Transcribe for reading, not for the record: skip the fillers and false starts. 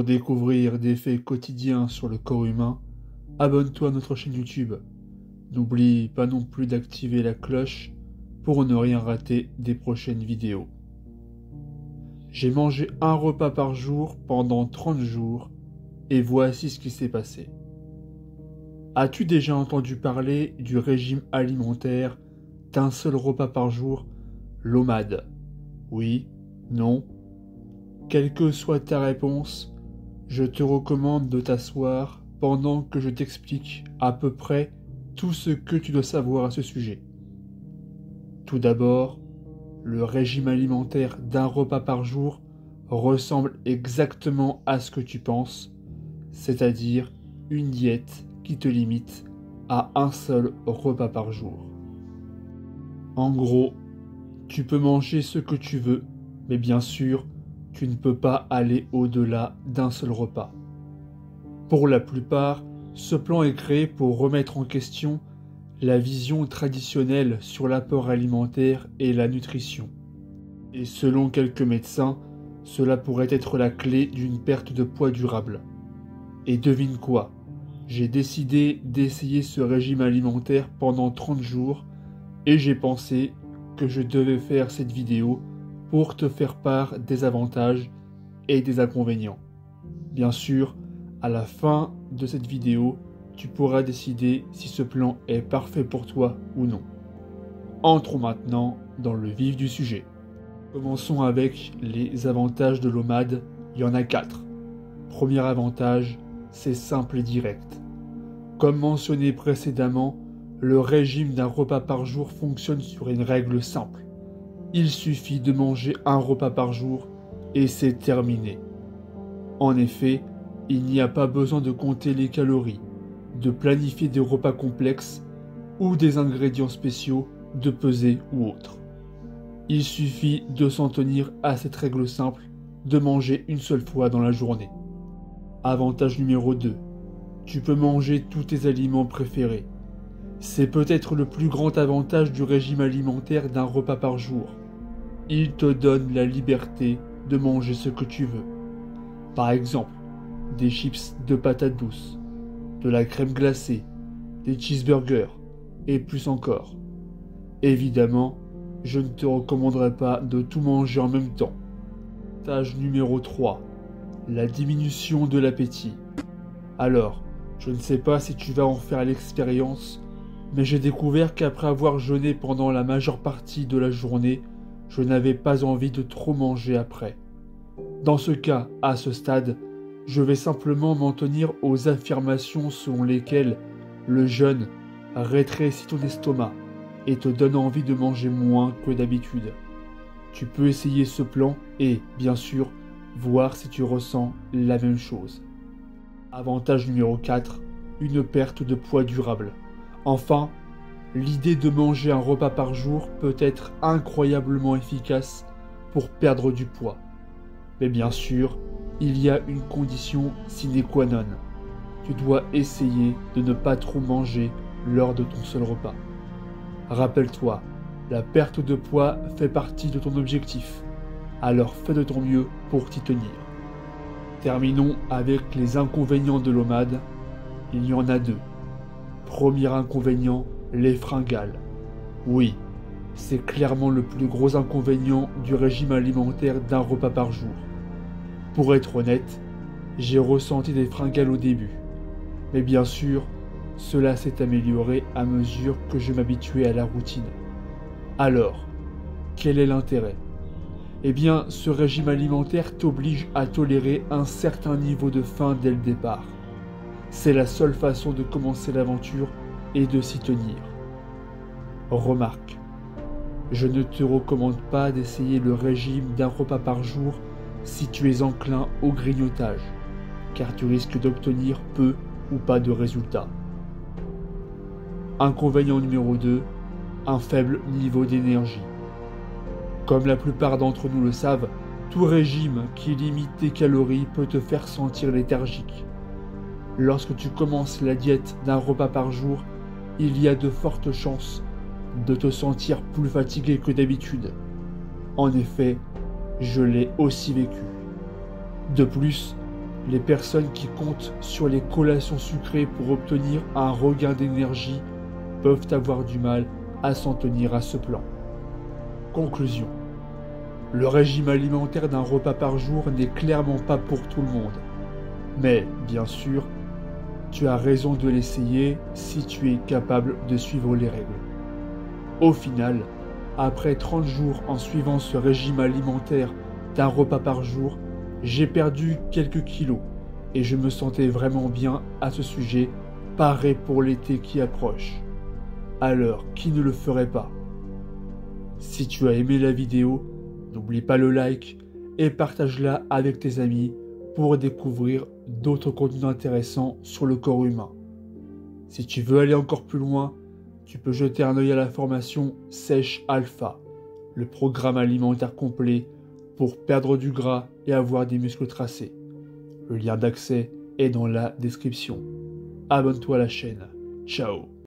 découvrir des faits quotidiens sur le corps humain, abonne-toi à notre chaîne YouTube. N'oublie pas non plus d'activer la cloche pour ne rien rater des prochaines vidéos. J'ai mangé un repas par jour pendant 30 jours et voici ce qui s'est passé. As-tu déjà entendu parler du régime alimentaire d'un seul repas par jour, l'OMAD? Oui? Non? Quelle que soit ta réponse, je te recommande de t'asseoir pendant que je t'explique à peu près tout ce que tu dois savoir à ce sujet. Tout d'abord, le régime alimentaire d'un repas par jour ressemble exactement à ce que tu penses, c'est-à-dire une diète qui te limite à un seul repas par jour. En gros, tu peux manger ce que tu veux, mais bien sûr, tu ne peux pas aller au-delà d'un seul repas. Pour la plupart, ce plan est créé pour remettre en question la vision traditionnelle sur l'apport alimentaire et la nutrition. Et selon quelques médecins, cela pourrait être la clé d'une perte de poids durable. Et devine quoi? J'ai décidé d'essayer ce régime alimentaire pendant 30 jours et j'ai pensé que je devais faire cette vidéo pour te faire part des avantages et des inconvénients. Bien sûr, à la fin de cette vidéo, tu pourras décider si ce plan est parfait pour toi ou non. Entrons maintenant dans le vif du sujet. Commençons avec les avantages de l'OMAD, il y en a 4. Premier avantage, c'est simple et direct. Comme mentionné précédemment, le régime d'un repas par jour fonctionne sur une règle simple. Il suffit de manger un repas par jour et c'est terminé. En effet, il n'y a pas besoin de compter les calories, de planifier des repas complexes ou des ingrédients spéciaux, de peser ou autre. Il suffit de s'en tenir à cette règle simple, de manger une seule fois dans la journée. Avantage numéro 2. Tu peux manger tous tes aliments préférés. C'est peut-être le plus grand avantage du régime alimentaire d'un repas par jour. Il te donne la liberté de manger ce que tu veux. Par exemple, des chips de patates douces, de la crème glacée, des cheeseburgers et plus encore. Évidemment, je ne te recommanderais pas de tout manger en même temps. Avantage numéro 3. La diminution de l'appétit. Alors, je ne sais pas si tu vas en faire l'expérience, mais j'ai découvert qu'après avoir jeûné pendant la majeure partie de la journée, je n'avais pas envie de trop manger après. Dans ce cas, à ce stade, je vais simplement m'en tenir aux affirmations selon lesquelles le jeûne rétrécit ton estomac et te donne envie de manger moins que d'habitude. Tu peux essayer ce plan et, bien sûr, voir si tu ressens la même chose. Avantage numéro 4, une perte de poids durable. Enfin, l'idée de manger un repas par jour peut être incroyablement efficace pour perdre du poids. Mais bien sûr, il y a une condition sine qua non. Tu dois essayer de ne pas trop manger lors de ton seul repas. Rappelle-toi, la perte de poids fait partie de ton objectif. Alors fais de ton mieux pour t'y tenir. Terminons avec les inconvénients de l'OMAD. Il y en a 2. Premier inconvénient, les fringales. Oui, c'est clairement le plus gros inconvénient du régime alimentaire d'un repas par jour. Pour être honnête, j'ai ressenti des fringales au début. Mais bien sûr, cela s'est amélioré à mesure que je m'habituais à la routine. Alors, quel est l'intérêt? Eh bien, ce régime alimentaire t'oblige à tolérer un certain niveau de faim dès le départ. C'est la seule façon de commencer l'aventure et de s'y tenir. Remarque, je ne te recommande pas d'essayer le régime d'un repas par jour si tu es enclin au grignotage, car tu risques d'obtenir peu ou pas de résultats. Inconvénient numéro 2, un faible niveau d'énergie. Comme la plupart d'entre nous le savent, tout régime qui limite tes calories peut te faire sentir léthargique. Lorsque tu commences la diète d'un repas par jour, il y a de fortes chances de te sentir plus fatigué que d'habitude. En effet, je l'ai aussi vécu. De plus, Les personnes qui comptent sur les collations sucrées pour obtenir un regain d'énergie peuvent avoir du mal à s'en tenir à ce plan. Conclusion. Le régime alimentaire d'un repas par jour n'est clairement pas pour tout le monde. Mais, bien sûr, tu as raison de l'essayer si tu es capable de suivre les règles. Au final, après 30 jours en suivant ce régime alimentaire d'un repas par jour, j'ai perdu quelques kilos et je me sentais vraiment bien à ce sujet, paré pour l'été qui approche. Alors, qui ne le ferait pas? Si tu as aimé la vidéo, n'oublie pas le like et partage-la avec tes amis pour découvrir d'autres contenus intéressants sur le corps humain. Si tu veux aller encore plus loin, tu peux jeter un œil à la formation Sèche Alpha, le programme alimentaire complet pour perdre du gras et avoir des muscles tracés. Le lien d'accès est dans la description. Abonne-toi à la chaîne. Ciao.